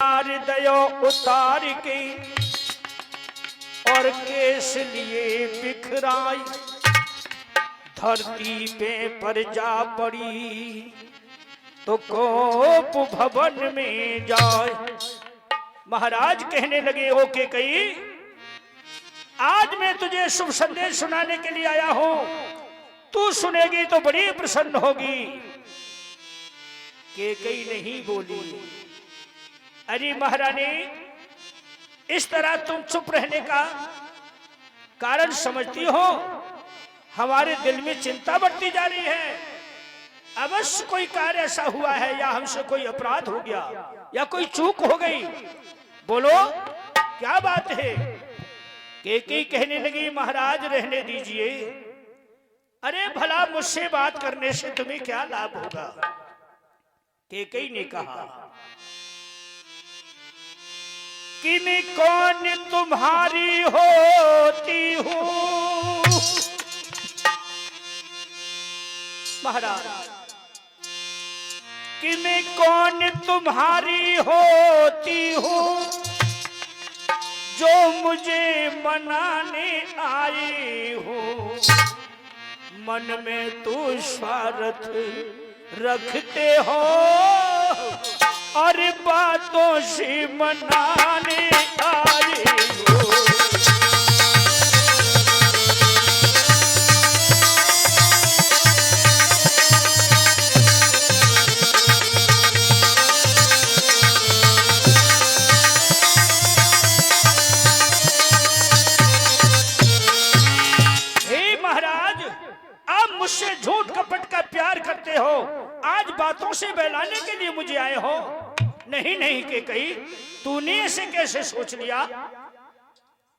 दयो उतार के और केस लिए बिखराई, धरती पे पर जा पड़ी तो कोप भवन में जाए। महाराज कहने लगे हो के कई, आज मैं तुझे शुभ संदेश सुनाने के लिए आया हूं, तू सुनेगी तो बड़ी प्रसन्न होगी। के कई नहीं बोली। अरे महारानी, इस तरह तुम चुप रहने का कारण समझती हो? हमारे दिल में चिंता बढ़ती जा रही है। अवश्य कोई कार्य ऐसा हुआ है, या हमसे कोई अपराध हो गया, या कोई चूक हो गई। बोलो क्या बात है? केकई कहने लगी, महाराज रहने दीजिए। अरे भला मुझसे बात करने से तुम्हें क्या लाभ होगा? केकई ने कहा कि मैं कौन तुम्हारी होती हूँ? महाराज, कि मैं कौन तुम्हारी होती हूँ जो मुझे मनाने आई हूँ? मन में तू स्वार्थ रखते हो और बातों से मनाने आए हो। हे महाराज, आप मुझसे झूठ कपट का प्यार करते हो, आज बातों से बहलाने के लिए मुझे आए हो? नहीं नहीं के कही, तूने ऐसे कैसे सोच लिया?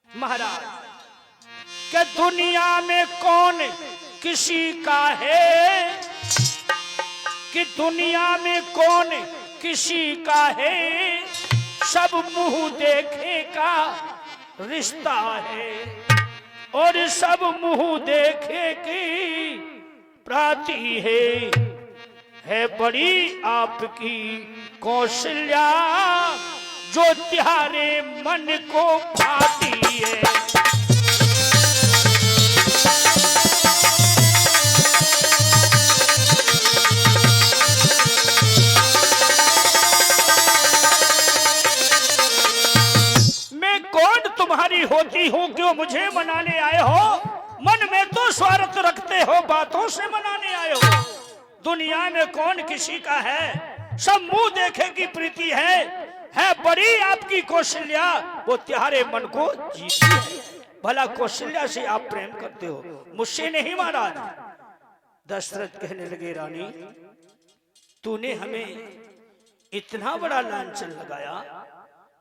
महाराज, क्या दुनिया में कौन किसी का है? कि दुनिया में कौन किसी का है? सब मुंह देखे का रिश्ता है, और सब मुंह देखे की प्राति है बड़ी आपकी कौशल्या, जो तुम्हारे मन को भाती है। मैं कौन तुम्हारी होती हूँ, क्यों मुझे मनाने आए हो? मन में तो स्वार्थ रखते हो, बातों से मनाने आए हो। दुनिया में कौन किसी का है? सब मुंह देखे की प्रीति है बड़ी आपकी कौशल्या, वो तुम्हारे मन को जीती है। भला कौशल्या से आप प्रेम करते हो, मुझसे नहीं महाराज। दशरथ कहने लगे, रानी तूने हमें इतना बड़ा लांछन लगाया,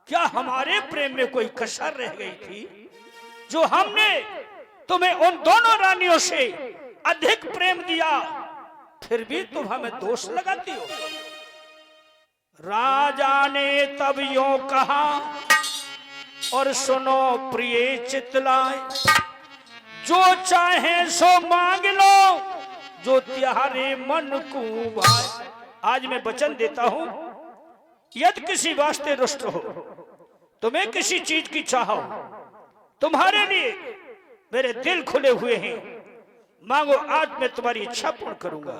क्या हमारे प्रेम में कोई कसर रह गई थी? जो हमने तुम्हें उन दोनों रानियों से अधिक प्रेम दिया, फिर भी तुम हमें दोष लगाती हो। राजा ने तब यूं कहा, और सुनो प्रिय चितलाए, जो चाहे सो मांग लो, जो तुम्हारे मन को भाए। आज मैं वचन देता हूं, यदि किसी वास्ते रुष्ट हो, तुम्हें किसी चीज की चाह हो, तुम्हारे लिए मेरे दिल खुले हुए हैं, मांगो, आज मैं तुम्हारी इच्छा पूर्ण करूंगा।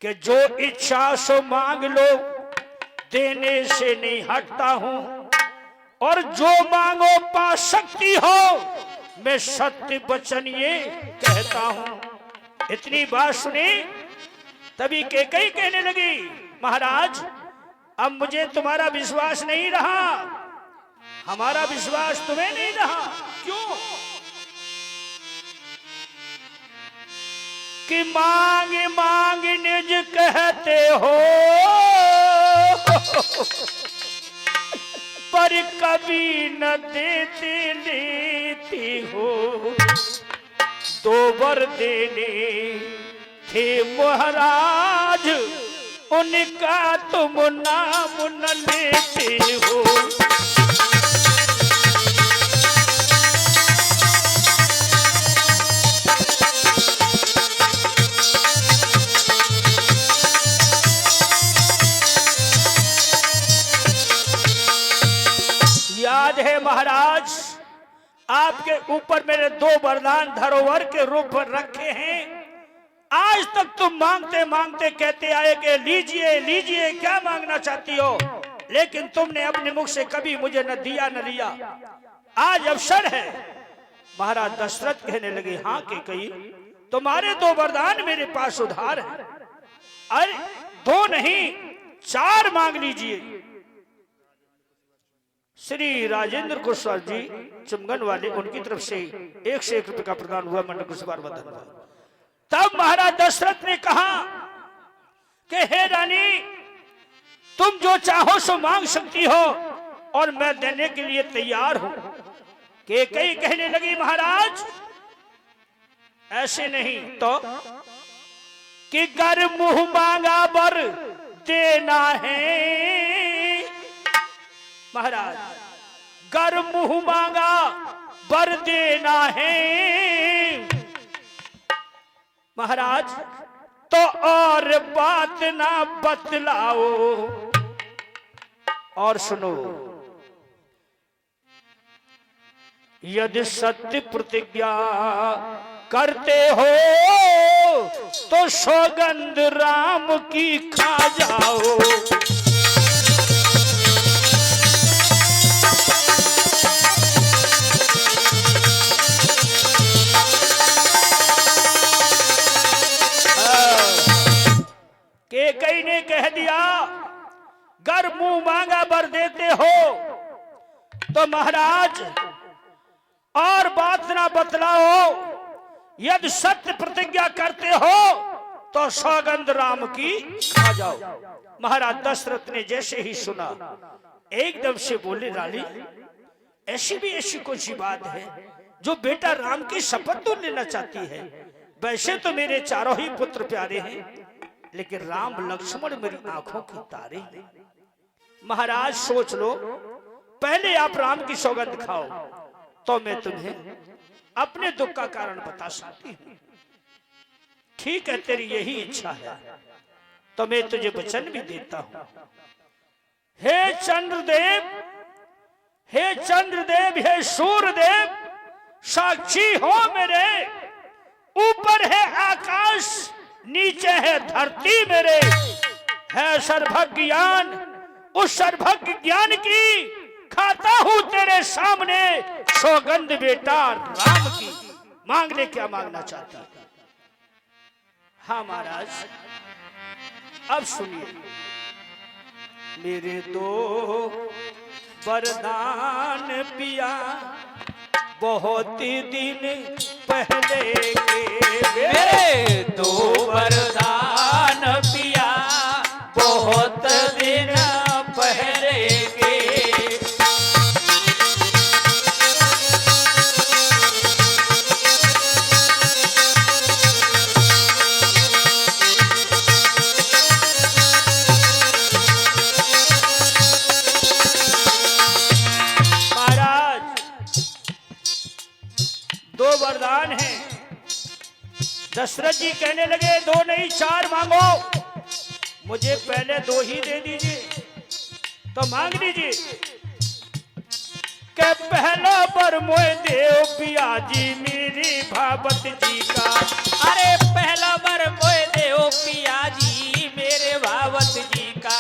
कि जो इच्छा सो मांग लो, देने से नहीं हटता हूं, और जो मांगो पा सकती हो, मैं सत्य वचन ये कहता हूं। इतनी बात सुनी, तभी केकई कहने लगी, महाराज अब मुझे तुम्हारा विश्वास नहीं रहा, हमारा विश्वास तुम्हें नहीं रहा। क्यों? कि मांग मांग निज कहते हो, पर कभी न देते लेते हो। दो वर देने थे महाराज, उनका तुम नाम न लेते हो। याद है महाराज, आपके ऊपर मेरे 2 वरदान धरोहर के रूप में रखे हैं। आज तक तुम मांगते मांगते कहते आए कि लीजिए लीजिए, क्या मांगना चाहती हो, लेकिन तुमने अपने मुख से कभी मुझे न दिया न लिया। आज अवसर है। महाराज दशरथ कहने लगे, हाँ के कही, तुम्हारे 2 वरदान मेरे पास उधार है। अरे 2 नहीं 4 मांग लीजिए। श्री राजेंद्र कुशवाहा जी चुमगन वाले, उनकी तरफ से 101 रुपए का प्रदान हुआ, मंडल कुशवाहा वदन हुआ। तब महाराज दशरथ ने कहा कि हे रानी, तुम जो चाहो सो मांग सकती हो और मैं देने के लिए तैयार हूं। के कई कहने लगी, महाराज ऐसे नहीं तो कि गर मुंह मांगा बर देना है। महाराज गर मुंह मांगा बर देना है महाराज, तो और बात ना बतलाओ। और सुनो, यदि सत्य प्रतिज्ञा करते हो तो सौगंध राम की खा जाओ। के कई ने कह दिया, गर मुंह मांगा बर देते हो तो महाराज और बात ना बतलाओ, यदि सत्य प्रतिज्ञा करते हो तो सौगंध राम की खा जाओ। महाराज दशरथ ने जैसे ही सुना एकदम से बोले, रानी ऐसी भी ऐसी कौन सी बात है जो बेटा राम की शपथ तो लेना चाहती है। वैसे तो मेरे चारों ही पुत्र प्यारे हैं, लेकिन राम लक्ष्मण मेरी आंखों की तारे हैं। महाराज सोच लो, पहले आप राम की सौगंध खाओ तो मैं तुम्हें अपने दुख का कारण बता सकती हूं। ठीक है, तेरी यही इच्छा है तो मैं तुझे वचन भी देता हूं। हे चंद्रदेव, हे चंद्रदेव, हे सूर्यदेव, साक्षी हो मेरे, ऊपर है आकाश नीचे है धरती मेरे, है सर्वज्ञ ज्ञान, उस सर्वज्ञ ज्ञान की खाता हूं तेरे सामने सौगंध बेटा राम की। मांग ले, क्या मांगना चाहता। हाँ महाराज, अब सुनिए, मेरे 2 वरदान पिया बहुत दिन पहले के, मेरे 2 वरदान पिया बहुत दिन पहले के। महाराज 2 वरदान हैं। दशरथ जी कहने लगे, 2 नहीं 4 मांगो, मुझे पहले 2 ही दे दीजिए। तो मांग लीजिए कि पहला बर मोए देव पिया जी मेरी भावत जी का। अरे पहला बर मोए देव पिया जी मेरे भावत जी का।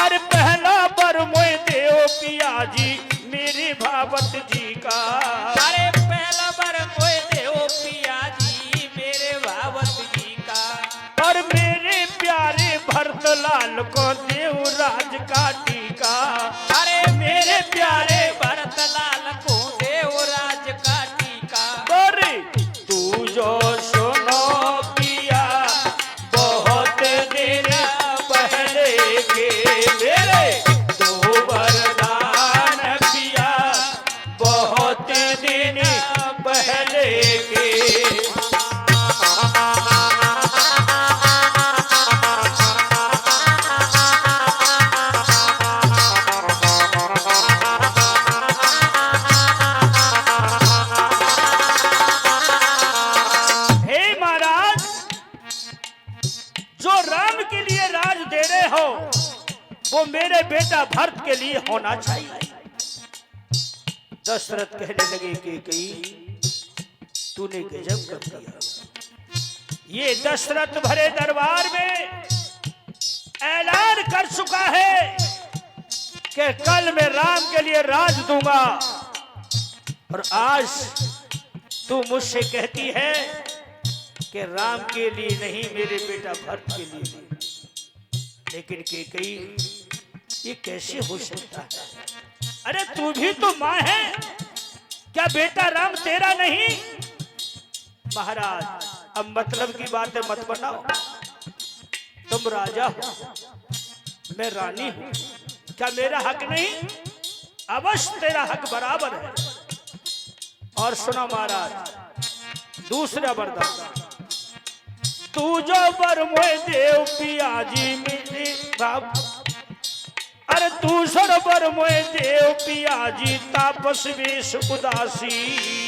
अरे पहला बर मोए देव पिया जी मेरी भावत जी का। अरे पहला बर मोए देव पिया जी मेरे भावत जी का। और मेरे प्यारे भरतलाल को देवराज का टीका। अरे मेरे प्यारे भरतलाल को देवराज का टीका। अरे तू जो सुनो पिया बहुत दिन पहले के, मेरे 2 वरदान पिया बहुत दिन पहले के। वो मेरे बेटा भरत के लिए होना चाहिए। दशरथ कहने लगे कि कई तूने गजब कर दिया। ये दशरथ भरे दरबार में ऐलान कर चुका है कि कल मैं राम के लिए राज दूंगा, और आज तू मुझसे कहती है कि राम के लिए नहीं, मेरे बेटा भरत के लिए। लेकिन कैकेयी, ये कैसे हो सकता है? अरे तू भी तो मां है, क्या बेटा राम तेरा नहीं? महाराज, अब मतलब की बातें मत बनाओ। तुम राजा हो, मैं रानी हूं, क्या मेरा हक नहीं? अवश्य तेरा हक बराबर है। और सुनो महाराज, दूसरा वरदान, तू जो बर मोय देव पियाजी मेरे बाप। अरे तू सरोवर मोय देव पियाजी तापस वेश उदासी।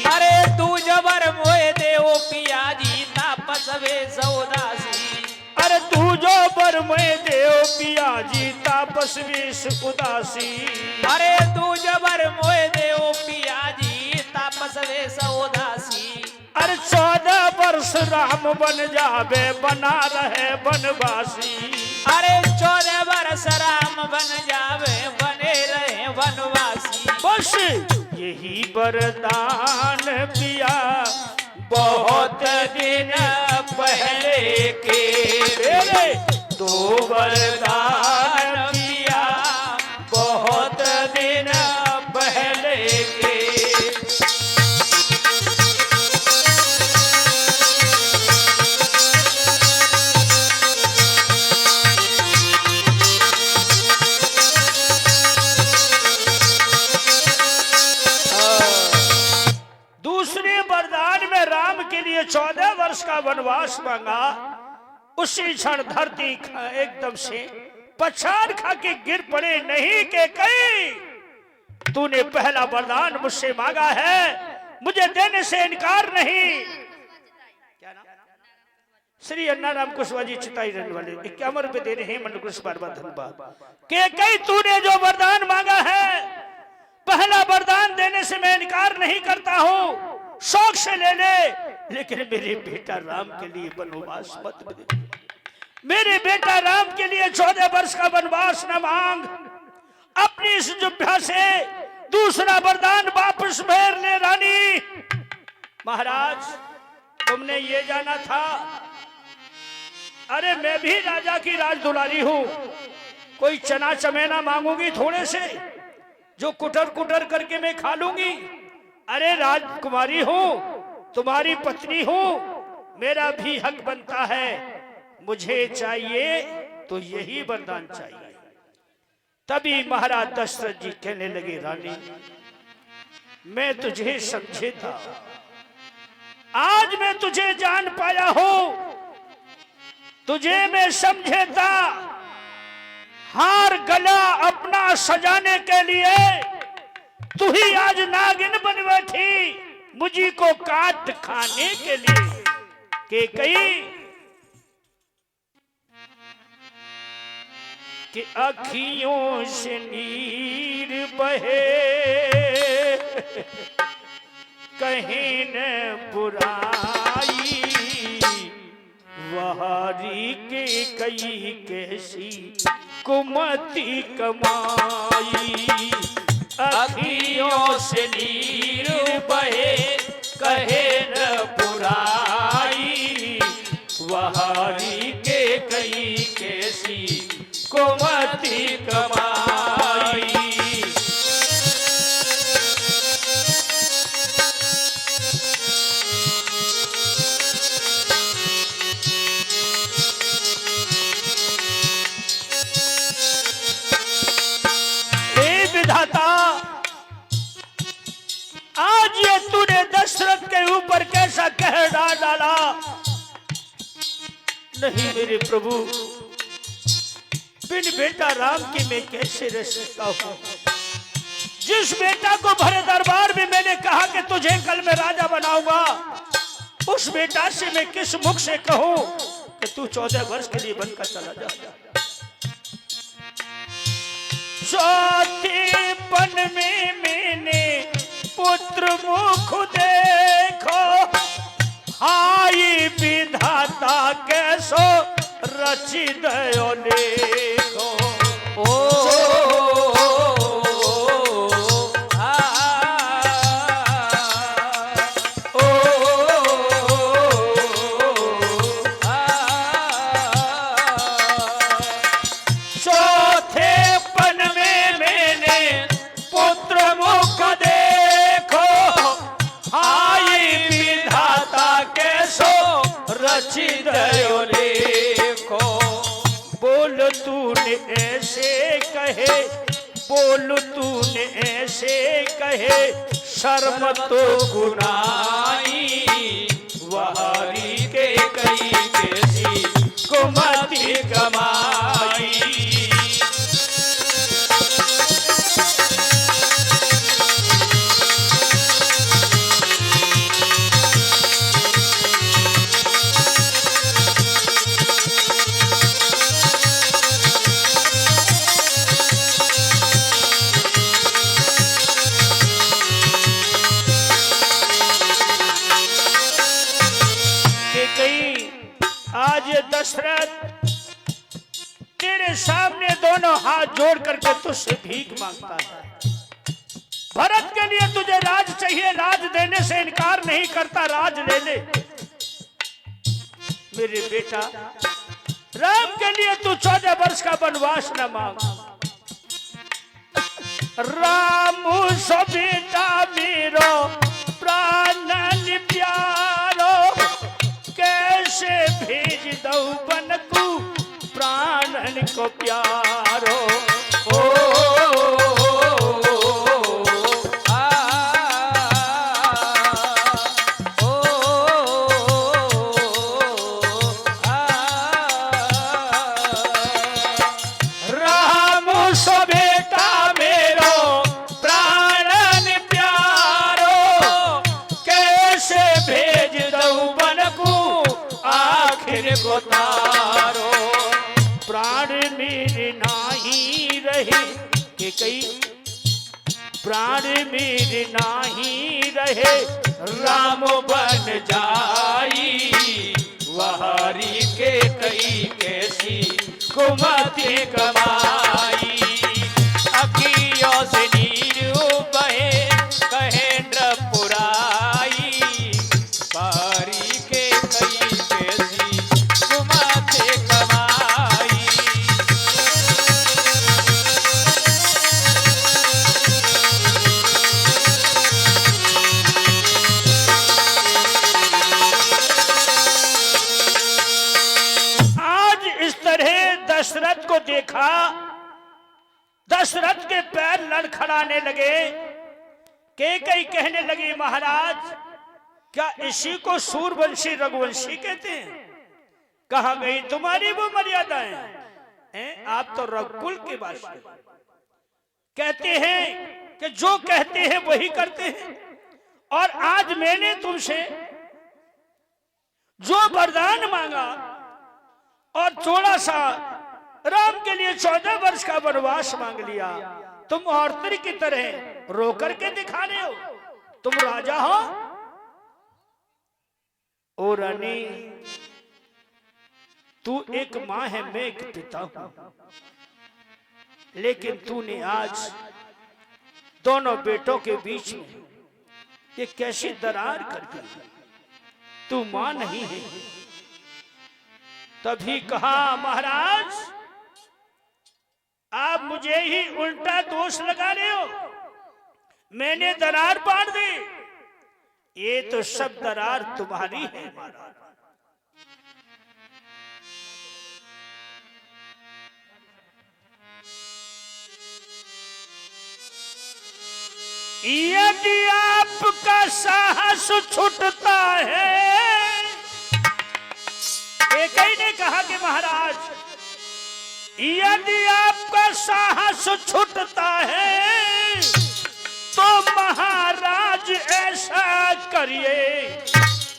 अरे तू जबर मोए देव पियाजी तापस वेश उदासी। अरे तू जो बर मोय देव पियाजी तापस वेश उदासी। अरे तू जबर मोए देव पियाजी तापस वेश उदासी। अरे 14 वर्ष राम बन जावे, बना रहे बनवासी। अरे 14 वर्ष राम बन जावे, बने रहे वनवासी। बस यही वरदान पिया बहुत दिन पहले के, मेरे 2 वरदान पिया बहुत दिन पहले के। दूसरे वरदान में राम के लिए 14 वर्ष का वनवास मांगा। उसी क्षण धरती एकदम से पछाड़ खा के गिर पड़े। नहीं के कई, तूने पहला वरदान मुझसे मांगा है, मुझे देने से इनकार नहीं। क्या नाम? श्री अन्ना राम कुशवाहा जी चिताई रहने वाले 51 रुपए दे रहे हैं। मंडकुश बार बार धन्यवाद। के कई, तूने जो वरदान मांगा है, पहला वरदान देने से मैं इनकार नहीं करता हूं, शौक से ले ले, लेकिन मेरे बेटा राम के लिए वनवास मत दे। मेरे बेटा राम के लिए 14 वर्ष का वनवास न मांग। अपनी इस जुब्बा से दूसरा वरदान वापस फेर ले रानी। महाराज, तुमने ये जाना था, अरे मैं भी राजा की राज दुलारी हूं। कोई चना चमेना मांगूंगी थोड़े से, जो कुटर कुटर करके मैं खा लूंगी। अरे राजकुमारी हूं, तुम्हारी पत्नी हूं, मेरा भी हक बनता है। मुझे चाहिए तो यही वरदान चाहिए। तभी महाराज दशरथ जी कहने लगे, रानी मैं तुझे समझे था, आज मैं तुझे जान पाया हूं। तुझे मैं समझे था, हार गला अपना सजाने के लिए तू ही आज नागिन बन बैठी, मुझी को काट खाने के लिए। के कई कि अखियों से नीर बहे, कहीं न बुराई, वहारी के कई कैसी कुमति कमाई। अखियों से नीर बहे, कहे न बुराई, वहारी के कई कैसी कुमति कमाई। विधाता, आज ये तूने दशरथ के ऊपर कैसा कहर डाला। नहीं मेरे प्रभु, बिन बेटा राम के मैं कैसे रह सकता हूं। जिस बेटा को भरे दरबार में मैंने कहा कि तुझे कल मैं राजा बनाऊंगा, उस बेटा से मैं किस मुख से कहूं कि तू 14 वर्ष के लिए बनकर चला जा। चौथेपन में मैंने कैसो रची दयो लेखो। तूने ऐसे कहे, बोल तूने ऐसे कहे, शर्म तो गुनाही वहारी के कई कैसी कुमति कमाई। आज दशरथ तेरे सामने दोनों हाथ जोड़ करके तुझसे भीख मांगता है। भरत के लिए तुझे राज चाहिए, राज देने से इनकार नहीं करता, राज ले ले। मेरे बेटा राम के लिए तू 14 वर्ष का वनवास न मांग। राम सो बेटा मेरो प्राण प्यारो, कैसे भेज दऊ बन को प्राणन को प्यारो। राम सो बेटा मेरो प्राणन प्यारो, कैसे भेज दऊ बन को आखिर को तारो। प्राण मेरे नाही रहे कि कई, प्राण मेरे नाही रहे, राम बन जाई वहारी के कई कैसी कुमति कमाई। अखियों से नीर बहे कहे नृपुराई, वहारी के कई कैसी कुमति कमाई। आज इस तरह दशरथ को देखा, दशरथ के पैर लड़खड़ाने लगे। कैकेयी कहने लगी महाराज क्या इसी को सूरवंशी रघुवंशी कहते हैं? कहाँ गई तुम्हारी वो मर्यादाएं? आप तो रघुकुल के वासी, कहते हैं कि जो कहते हैं वही करते हैं। और आज मैंने तुमसे जो वरदान मांगा और थोड़ा सा राम के लिए 14 वर्ष का वनवास मांग लिया, तुम औरतरी की तरह रो करके दिखा रहे हो। तुम राजा हो? ओ रानी, तू एक मां है, मैं एक पिता हूं, लेकिन तूने आज दोनों बेटों के बीच में ये कैसी दरार कर दी? तू मां नहीं है। तभी कहा महाराज आप मुझे ही उल्टा दोष लगा रहे हो, मैंने दरार पाड़ दी। ये तो सब दरार तुम्हारी है महाराज। यदि आपका साहस छूटता है, कैकेयी ने कहा कि महाराज यदि आपका साहस छूटता है तो महाराज ऐसा करिए,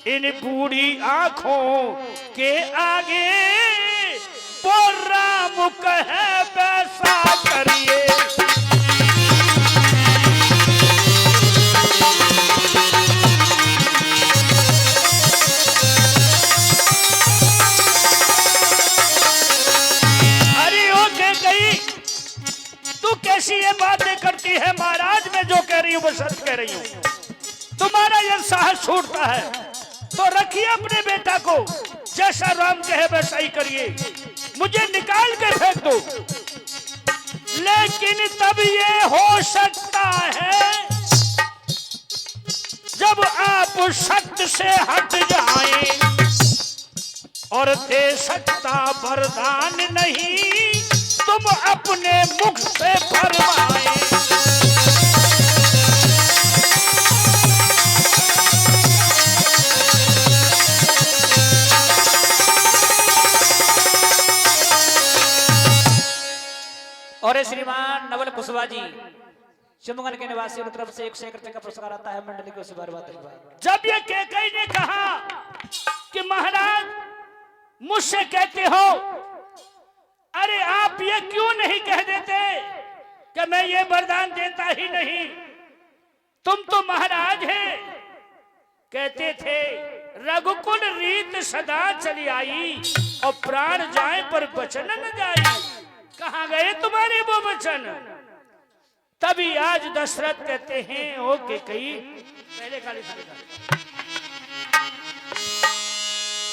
इन बूढ़ी आंखों के आगे वो राम कहे वैसा करिए। बातें करती है, महाराज मैं जो कह रही हूँ वो सच कह रही हूँ, तुम्हारा यह साहस छूटता है तो रखिए अपने बेटा को, जैसा राम कहे वैसा ही करिए, मुझे निकाल के फेंक दो। लेकिन तब ये हो सकता है जब आप सत्य से हट जाएं और दे सकता वरदान नहीं तुम अपने मुख से फरमाए। और श्रीमान नवल कुशवाहा जी शिवमंगल के निवासी की तरफ से 100 रुपए का पुरस्कार आता है मंडली को बात। जब ये कैकई ने कहा कि महाराज मुझसे कहते हो, अरे आप ये क्यों नहीं कह देते कि मैं ये वरदान देता ही नहीं, तुम तो महाराज हैं। कहते थे रघुकुल रीत सदा चली आई और प्राण जाए पर वचन न जाए। कहां गए तुम्हारे वो वचन? तभी आज दशरथ कहते हैं ओ कैकई, पहले खाली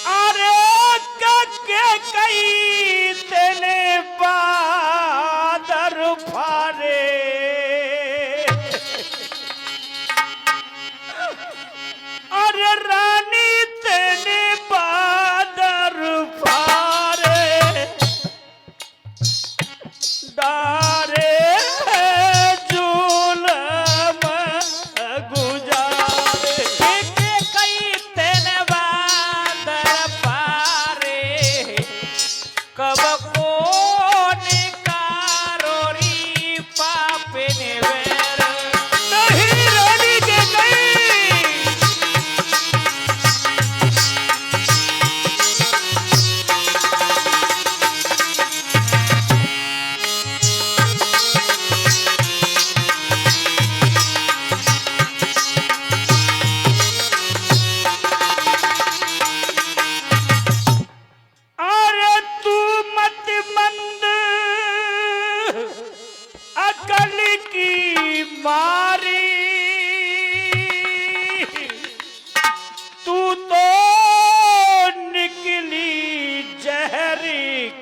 अरे कैकई तेने बादर फारे, अरे रानी तेने बादर फारे, डारे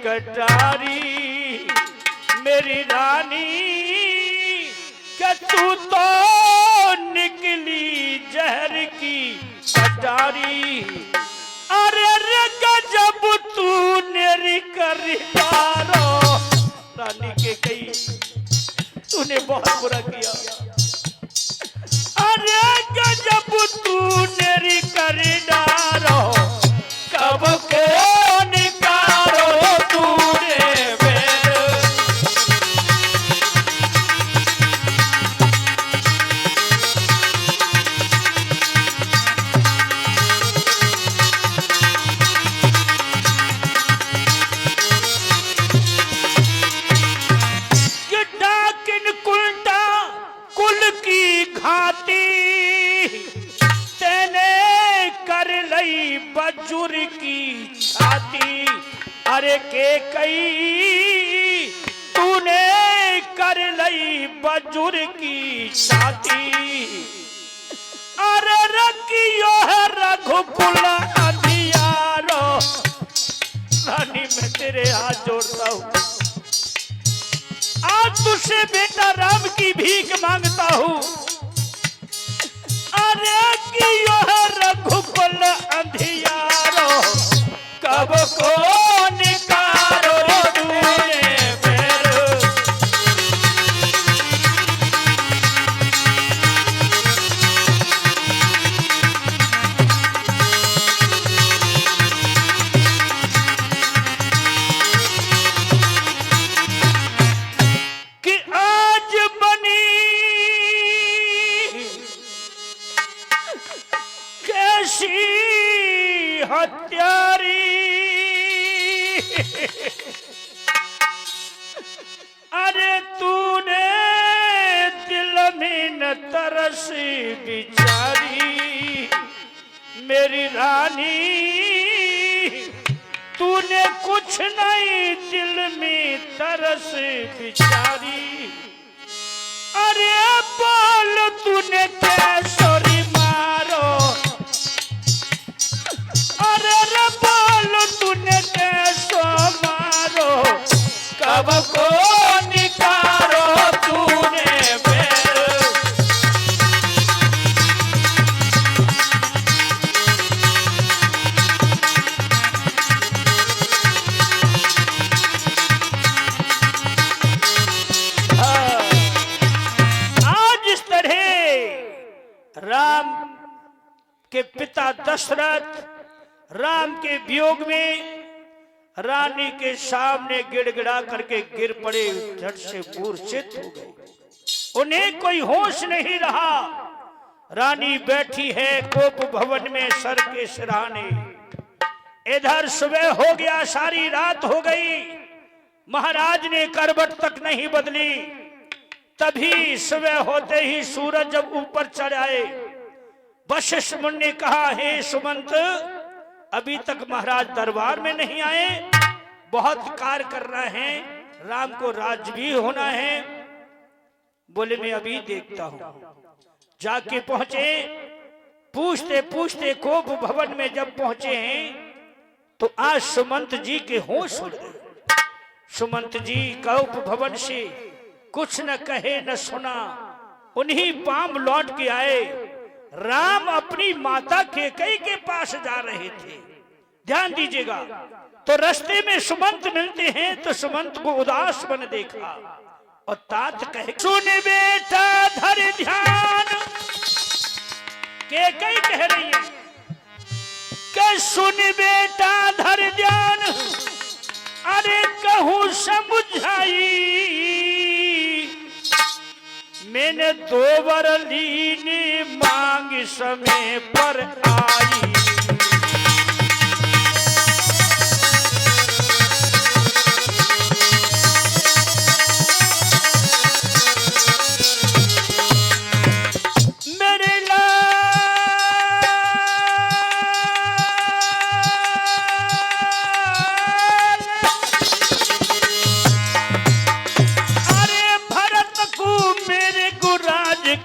कटारी मेरी रानी क्या तू तो निकली जहर की कटारी। अरे रे गजब तू नेरी करदारो, रानी के कही तूने बहुत बुरा किया। अरे गजब तू नेरी करदारो, कब को बजुर की छाती। अरे कैकई तूने कर लई बजुर की छाती। अरे रखियो है रघुकुल अधियारो, रानी मैं तेरे हाथ जोड़ता हूँ, आज तुझसे बेटा राम की भीख मांगता हूँ। अरे कियो है रघुकुल अंधियारो, कब को निकारो तूने फिर। कि आज बनी कैसी हत्यारी, अरे तूने दिल में न तरस बिचारी मेरी रानी, तूने कुछ नहीं दिल में तरस बिचारी। राम के पिता दशरथ राम के वियोग में रानी के सामने गिड़गिड़ा करके गिर पड़े, झट से मूर्छित हो गए। उन्हें कोई होश नहीं रहा। रानी बैठी है कोप भवन में सर के सिरहाने। इधर सुबह हो गया, सारी रात हो गई, महाराज ने करवट तक नहीं बदली। तभी सुबह होते ही सूरज जब ऊपर चढ़ आए, वशिष्ठ मुनि ने कहा, हे सुमंत, अभी तक महाराज दरबार में नहीं आए, बहुत कार्य करना है, राम को राज भी होना है। बोले मैं अभी देखता हूं। जाके पहुंचे, पूछते पूछते कोप भवन में जब पहुंचे हैं तो आज सुमंत जी के होश उड़ गए। सुमंत जी कोप भवन से कुछ न कहे न सुना, उन्हीं पाम लौट के आए। राम अपनी माता कैकेयी के पास जा रहे थे। ध्यान दीजिएगा, तो रास्ते में सुमंत मिलते हैं तो सुमंत को उदास बन देखा और तात कहे, सुन बेटा धर ध्यान। कैकेयी कह रही है कि सुन बेटा धर ध्यान, अरे कहूं समझाई, मैंने 2 वर लीनी मांग समय पर आई। मेरे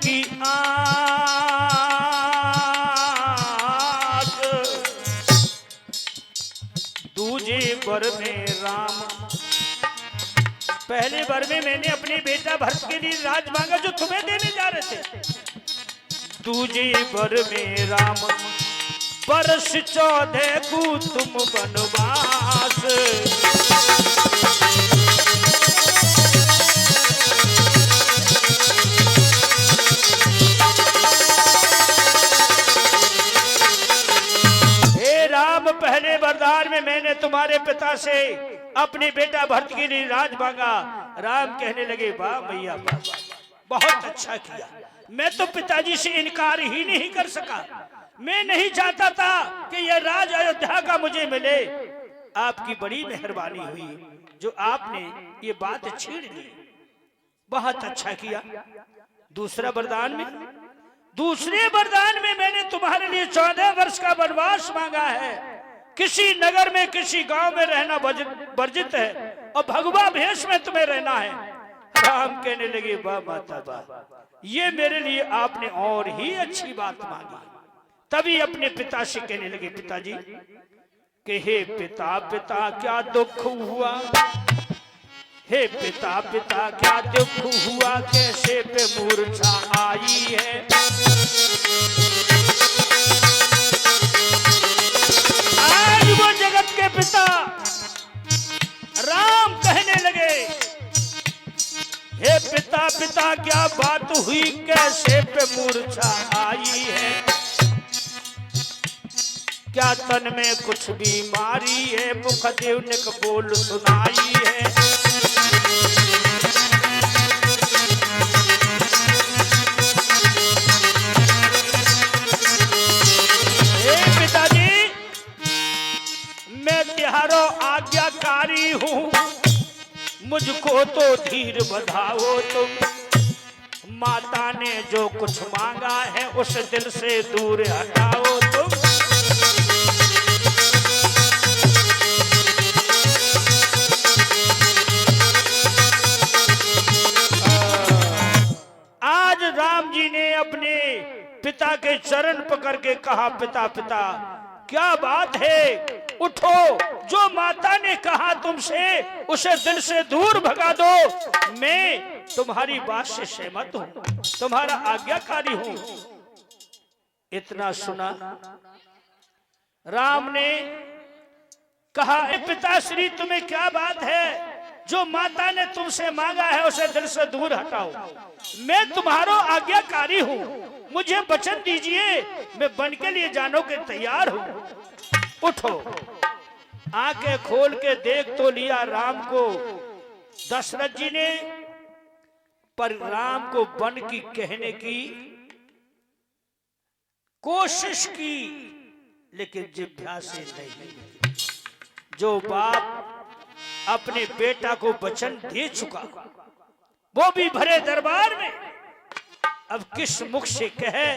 की आस, दूजे वर में राम। पहले वर में मैंने अपने बेटा भरत के लिए राज मांगा जो तुम्हें देने जा रहे थे। दूजे वर में राम, वर्ष 14 को तुम वनवास। पहले वरदान में मैंने तुम्हारे पिता से अपने बेटा भरत के लिए राज मांगा। राम कहने लगे, वाह मैया वाह, बहुत अच्छा किया। मैं तो पिताजी से इनकार ही नहीं कर सका। मैं नहीं चाहता था कि यह राज अयोध्या का मुझे मिले। आपकी बड़ी मेहरबानी हुई जो आपने ये बात छीन ली। बहुत अच्छा किया। दूसरे वरदान में मैंने तुम्हारे लिए 14 वर्ष का वनवास मांगा है। किसी नगर में किसी गांव में रहना वर्जित है और भगवा भेष में तुम्हें रहना है। राम कहने लगे, वाह माता वाह, ये मेरे लिए आपने और ही अच्छी बात मांगी। तभी अपने पिता से कहने लगे, पिताजी कि हे पिता पिता क्या दुख हुआ, हे पिता पिता क्या दुख हुआ, कैसे पे मूर्छा आई है। आज वो जगत के पिता राम कहने लगे, हे पिता पिता क्या बात हुई, कैसे पे मूर्छा आई है। क्या तन में कुछ बीमारी है, मुखदेव ने बोल सुनाई है। पिताजी मैं तिहारो आज्ञाकारी हूँ, मुझको तो धीर बधाओ तुम। माता ने जो कुछ मांगा है उस दिल से दूर हटाओ तुम। आज राम जी ने अपने पिता के चरण पकड़ के कहा, पिता पिता क्या बात है, उठो, जो माता ने कहा तुमसे उसे दिल से दूर भगा दो। मैं तुम्हारी बात से सहमत हूं, तुम्हारा आज्ञाकारी हूं। इतना सुना राम ने कहा, पिताश्री तुम्हें क्या बात है जो माता ने तुमसे मांगा है उसे दिल से दूर हटाओ। मैं तुम्हारा आज्ञाकारी हूँ, मुझे वचन दीजिए, मैं बन के लिए जानो के तैयार हूँ। उठो। आंखें खोल के देख तो लिया राम को दशरथ जी ने, पर राम को बन की कहने की कोशिश की, लेकिन जिह्वा से नहीं। जो बाप अपने बेटा को वचन दे चुका, वो भी भरे दरबार में, अब किस मुख से कहे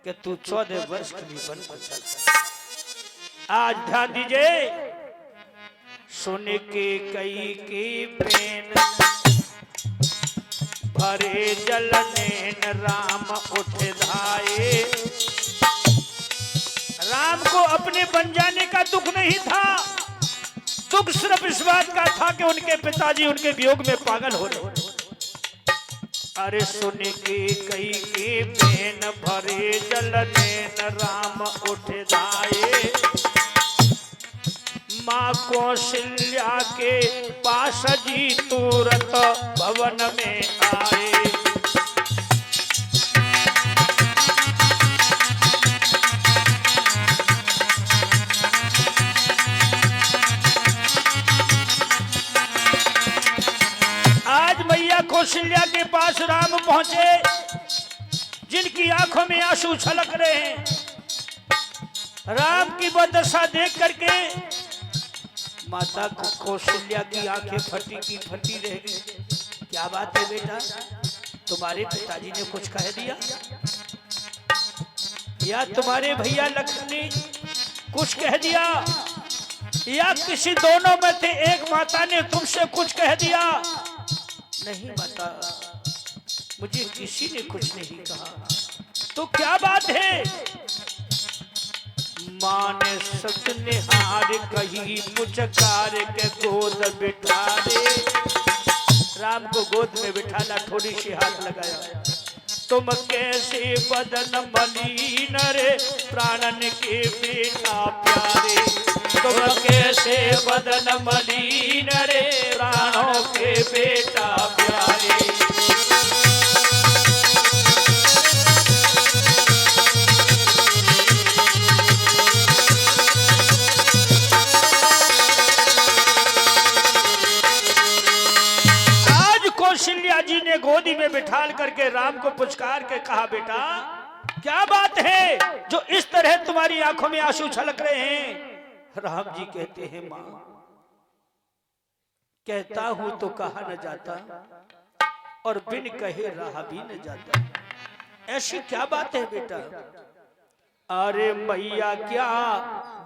कि तू 14 वर्ष के लिए बन कर चल। आज ध्यान दीजिए, सुन के कई की पेन भरे जल नैन राम उठ धाये। राम को अपने बन जाने का दुख नहीं था, दुख सिर्फ इस बात का था कि उनके पिताजी उनके वियोग में पागल हो रहे। अरे सुन के कई के पेन भरे जल नैन राम उठ धाये। माँ कौशल्या के पास जी तुरंत भवन में आए। आज मैया कौशल्या के पास राम पहुंचे, जिनकी आंखों में आंसू छलक रहे हैं। राम की वो दशा देख करके माता कौशल्या की आंखें फटी की फटी रह गई। क्या बात है बेटा, तुम्हारे पिताजी ने कुछ कह दिया, या तुम्हारे भैया लक्ष्मण ने कुछ कह दिया, या किसी दोनों में से एक माता ने तुमसे कुछ कह दिया? नहीं माता, मुझे किसी ने कुछ नहीं कहा। तो क्या बात है? माँ ने सत निहार कही पुचकार के गोद बिठारे। राम को गोद में बिठाना, थोड़ी सी हाथ लगाया। तुम कैसे बदन मलिन रे प्राणन के बेटा प्यारे। तुम कैसे बदन मलिन रे प्राणों के बेटा प्यारे। कौशल्या जी ने गोदी में बिठाल करके राम को पुचकार के कहा, बेटा क्या बात है जो इस तरह तुम्हारी आंखों में आंसू छलक रहे हैं? राम जी कहते हैं, मां कहता हूं तो कहा न जाता, और बिन कहे रहा भी न जाता। ऐसी क्या बात है बेटा? अरे मैया क्या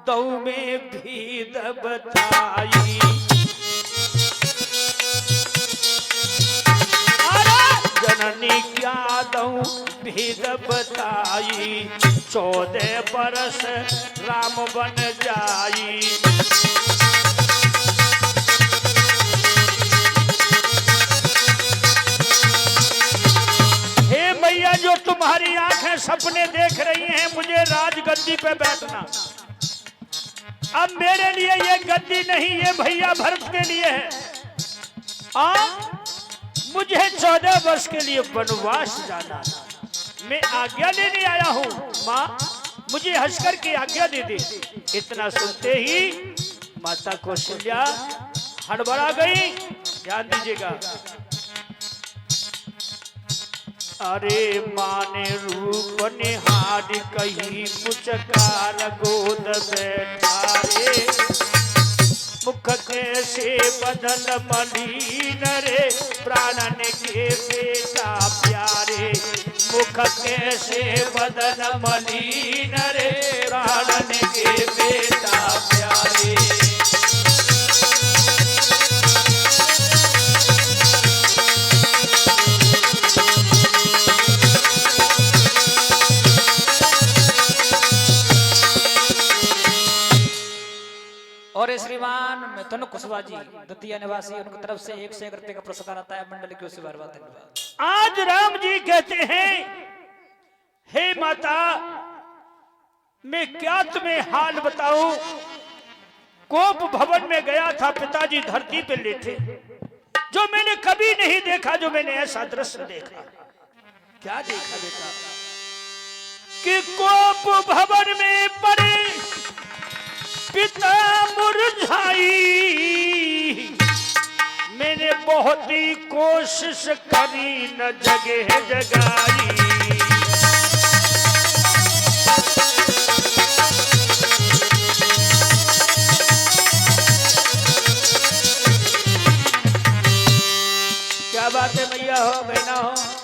दऊ में भीद बताई। जननी क्या दऊं भेद बताई। 14 बरस राम बन जाई। हे मैया, जो तुम्हारी आंखें सपने देख रही हैं मुझे राजगद्दी पे बैठना, अब मेरे लिए ये गद्दी नहीं, ये भैया भरत के लिए है। मुझे 14 वर्ष के लिए वनवास जाना, मैं आज्ञा लेने आया हूँ। माँ मुझे हंसकर की आज्ञा दे दे। इतना सुनते ही माता कौशल्या हड़बड़ा गई। ध्यान दीजिएगा। अरे माँ ने रूप निहार कही पुचकार गोद बैठारे। मुख कैसे बदन मलिन रे प्राणन के बेटा प्यारे। मुख कैसे बदन मलिन रे प्राणन के बेटा प्यारे। और श्रीमान मिथुन कुशवाहा जी दतिया निवासी, उनकी तरफ से 101 रुपए का पुरस्कार आता है। मंडल की ओर से बार-बार धन्यवाद। आज राम जी कहते हैं, हे माता मैं क्या तुम्हें हाल बताऊं। कोप भवन में गया था, पिताजी धरती पे लेटे, जो मैंने कभी नहीं देखा, जो मैंने ऐसा दृश्य देखा। क्या देखा बेटा? कि कोप भवन में पड़े पिता मुरझाई, मैंने बहुत ही कोशिश करी न जगह जगाई। क्या बात है भैया, हो बहना हो।